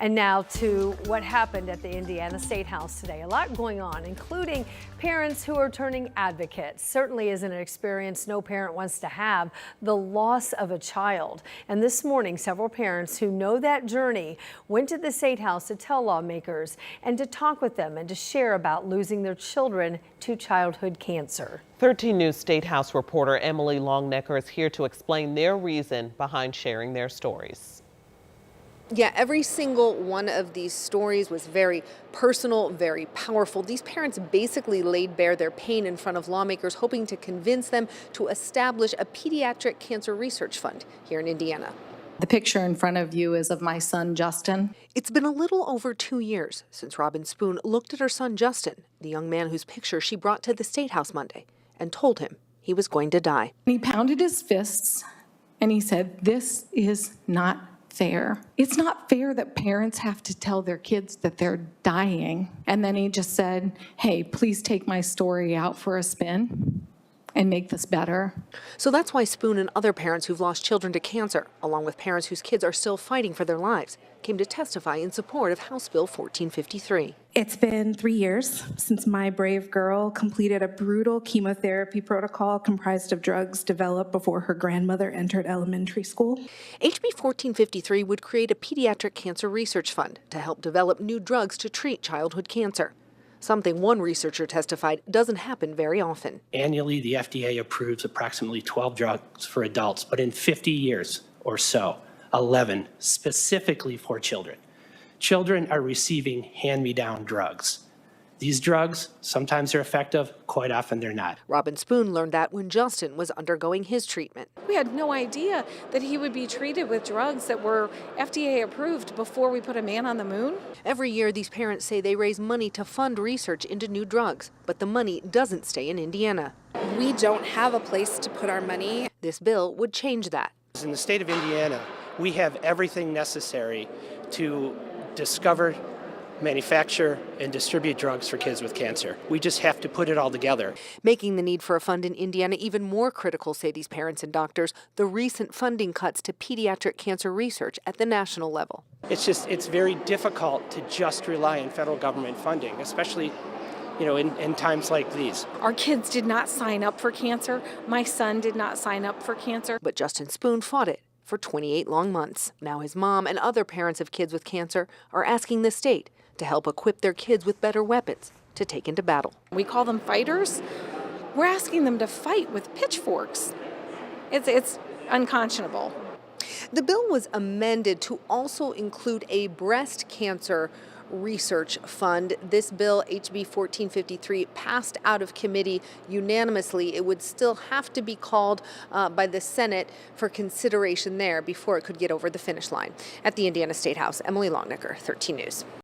And now to what happened at the Indiana Statehouse today. A lot going on, including parents who are turning advocates. Certainly isn't an experience no parent wants to have, the loss of a child. And this morning, several parents who know that journey went to the Statehouse to tell lawmakers and to talk with them and to share about losing their children to childhood cancer. 13 News Statehouse reporter Emily Longnecker is here to explain their reason behind sharing their stories. Yeah, every single one of these stories was very personal, very powerful. These parents basically laid bare their pain in front of lawmakers, hoping to convince them to establish a pediatric cancer research fund here in Indiana. The picture in front of you is of my son, Justin. It's been a little over 2 years since Robin Spoon looked at her son, Justin, the young man whose picture she brought to the Statehouse Monday, and told him he was going to die. He pounded his fists and he said, "This is not fair. It's not fair that parents have to tell their kids that they're dying." And then he just said, "Hey, please take my story out for a spin and make this better." So that's why Spoon and other parents who've lost children to cancer, along with parents whose kids are still fighting for their lives, came to testify in support of House Bill 1453. It's been 3 years since my brave girl completed a brutal chemotherapy protocol comprised of drugs developed before her grandmother entered elementary school. HB 1453 would create a pediatric cancer research fund to help develop new drugs to treat childhood cancer. Something one researcher testified doesn't happen very often. Annually, the FDA approves approximately 12 drugs for adults, but in 50 years or so, 11 specifically for children. Children are receiving hand-me-down drugs. These drugs, sometimes they're effective, quite often they're not. Robin Spoon learned that when Justin was undergoing his treatment. We had no idea that he would be treated with drugs that were FDA approved before we put a man on the moon. Every year, these parents say they raise money to fund research into new drugs, but the money doesn't stay in Indiana. We don't have a place to put our money. This bill would change that. In the state of Indiana, we have everything necessary to discover, manufacture, and distribute drugs for kids with cancer. We just have to put it all together. Making the need for a fund in Indiana even more critical, say these parents and doctors, the recent funding cuts to pediatric cancer research at the national level. It's very difficult to just rely on federal government funding, especially in times like these. Our kids did not sign up for cancer. My son did not sign up for cancer. But Justin Spoon fought it for 28 long months. Now his mom and other parents of kids with cancer are asking the state to help equip their kids with better weapons to take into battle. We call them fighters. We're asking them to fight with pitchforks. It's unconscionable. The bill was amended to also include a breast cancer research fund. This bill, HB 1453, passed out of committee unanimously. It would still have to be called by the Senate for consideration there before it could get over the finish line. At the Indiana Statehouse, Emily Longnecker, 13 News.